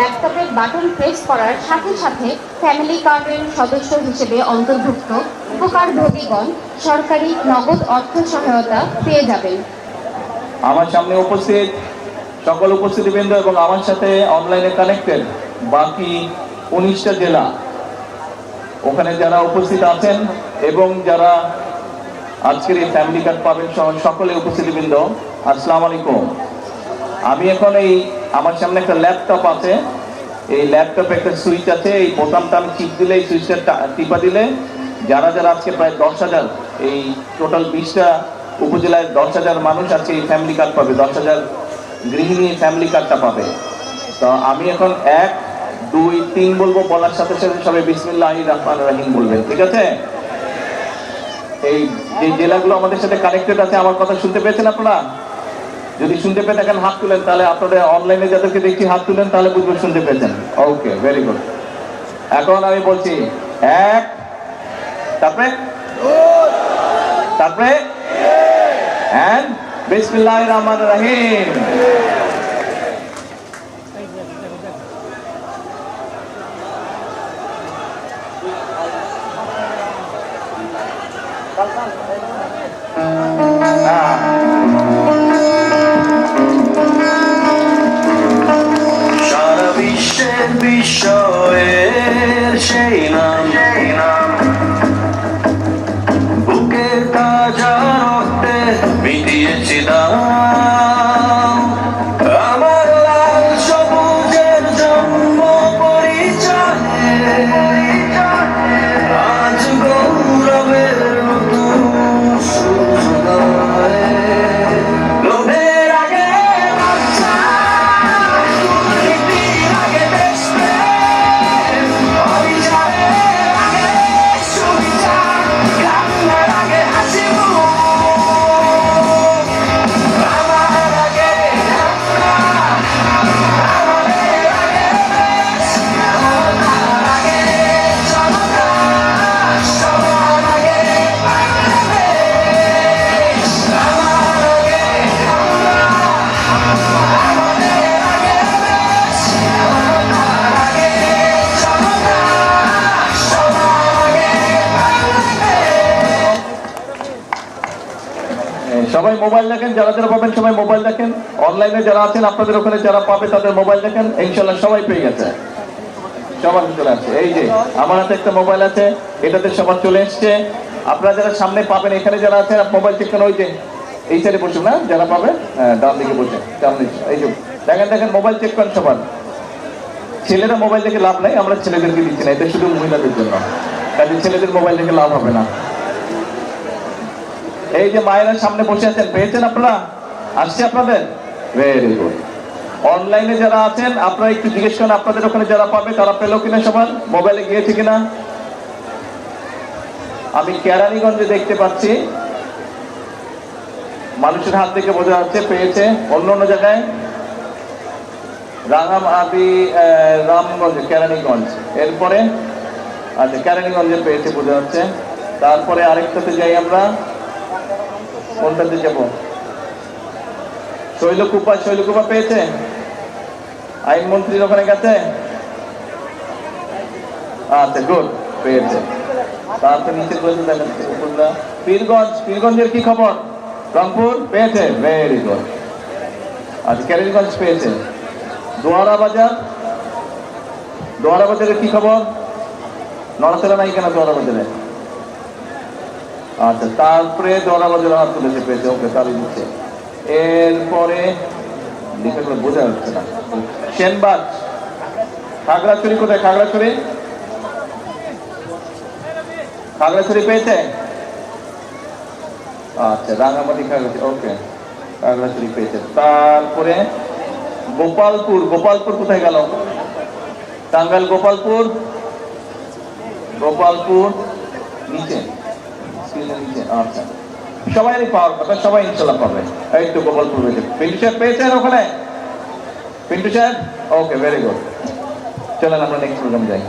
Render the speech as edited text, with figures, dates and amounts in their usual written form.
ল্যাপটপের button press করার সাথে সাথে ফ্যামিলি কার্ডের সদস্য হিসেবে অন্তর্ভুক্ত উপকারভোগীগণ সরকারি নগদ অর্থ সহায়তা পেয়ে যাবেন। আমার সামনে উপস্থিত সকল উপস্থিতিবৃন্দ এবং আমার সাথে অনলাইনে কানেক্টেড বাকি 19টা জেলা, ওখানে যারা উপস্থিত আছেন এবং যারা আজকের এই ফ্যামিলি কার্ড পাবেন সকলে উপস্থিতিবৃন্দ, আসসালামু আলাইকুম। আমি এখন আমার সামনে একটা ল্যাপটপ আছে, এই ল্যাপটপে একটা সুইচ আছে, এই বোতামটা আমি টিপ দিলে, এই সুইচটা টিপা দিলে যারা যারা আজকে প্রায় 10,000, এই টোটাল 20টা উপজেলায় 10,000 মানুষ আজকে এই ফ্যামিলি কার্ড পাবে, 10,000 গৃহিণী ফ্যামিলি কার্ডটা পাবে। তো আমি এখন 1, 2, 3 বলবো, বলার সাথে সাথে সবাই বিসমিল্লাহির রহমানির রহিম বলবেন, ঠিক আছে? এই যে জেলাগুলো আমাদের সাথে কানেক্টেড আছে, আমার কথা শুনতে পেয়েছেন আপনারা? যদি শুনতে পেয়ে থাকেন হাত তুলেন, তাহলে আপনাদের অনলাইনে যাদেরকে দেখছি হাত তুলেন, তাহলে বুঝবেন শুনতে পেয়েছেন। ওকে, ভেরি গুড। এখন আমি বলছি 1, তারপরে and বিসমিল্লাহির রহমানির রহিম। সারা বিশ্বের বিষয়ের সেই নাম, বুকের তাজা রক্তে মিটিয়েছি দাম। আমার লাল সবুজের জন্ম পরিচয়ে আজ গৌরবের নতুন সূচনায়। লোভের আগে লজ্জা, দুর্নীতির আগে দেশপ্রেম, অবিচারের আগে সুবিচার, কান্নার আগে হাসি মুখ। আমার আগে আমাদের আগে দেশ, আমার আগে জনতা, সবার আগে বাংলাদেশ। আমার আগে আমাদের আগে দেশ, আমার আগে জনতা, সবার আগে বাংলাদেশ। সবাই মোবাইল দেখেন, যারা যারা পাবেন সবাই মোবাইল দেখেন। অনলাইনে যারা আছেন আপনাদের ওখানে যারা পাবে তাদের মোবাইল দেখেন, ইনশাল্লাহ সবাই পেয়ে গেছে, সবার চলে আসছে। এই যে আমার হাতে একটা মোবাইল আছে, এটাতে সবার চলে এসছে। আপনারা যারা সামনে পাবেন, এখানে যারা আছেন মোবাইল চেক করেন, ওই যে এই সাইডে বসুন না, যারা পাবে ডান দিকে বসে, এই যে দেখেন মোবাইল চেক করেন সবার। ছেলেরা মোবাইল দেখে লাভ নাই, আমরা ছেলেদেরকে দিচ্ছি না, এটা শুধু মহিলাদের জন্য, কাজে ছেলেদের মোবাইল দেখে লাভ হবে না। এই যে মায়েরা সামনে বসে আছেন, পেয়েছেন আপনারা? আসছে আপনাদের? Very good. অনলাইনে যারা আছেন আপনারা একটু জিজ্ঞেস করেন আপনাদের ওখানে যারা পাবে তারা পেলো কিনা, সবার মোবাইলে গিয়েছে কিনা। আমি কেরানীগঞ্জে দেখতে পাচ্ছি মানুষের হাত থেকে বোঝা যাচ্ছে পেয়েছে। অন্য অন্য জায়গায় রামগঞ্জ, কেরানীগঞ্জ, এরপরে আচ্ছা কেরানীগঞ্জে পেয়েছে বোঝা যাচ্ছে। তারপরে আরেকটাতে যাই আমরা, কোনটাতে যাব? শৈলকুপা পেয়েছে? আইনমন্ত্রীর ওখানে গেছে? আচ্ছা, গুড, পেয়েছে। তারপরে নিচে বলতে দেখেন পীরগঞ্জের কি খবর? রংপুর পেয়েছে? Very good. আচ্ছা, কেরানীগঞ্জ পেয়েছে। দোয়ারা বাজারের কি খবর? নড়াচড়া নাই কেন দোয়ারা বাজারে? আচ্ছা, তারপরে দোয়ারা বাজারে হাত তুলেছে, পেয়েছে। ওকে, তাহলে দিচ্ছে। এরপরে লিখে বোঝা যাচ্ছে না। সেনবাগ, খাগড়াছড়ি কোথায়? খাগড়াছড়ি পেয়েছে? আচ্ছা, রাঙামাটি, খাগড়াছড়ি, ওকে, খাগড়াছড়ি পেয়েছে। তারপরে গোপালপুর কোথায় গেল? টাঙ্গাইল, গোপালপুর নিচে। আচ্ছা, সবাই পাওয়ার কথা, সবাই ইনশাল্লাহ পাবে। এই তো গোপালপুর পেয়েছে। পিন্টু সাহেব পেয়েছেন ওখানে? ওকে, ভেরি গুড। চলেন আমরা নেক্সট প্রোগ্রাম যাই।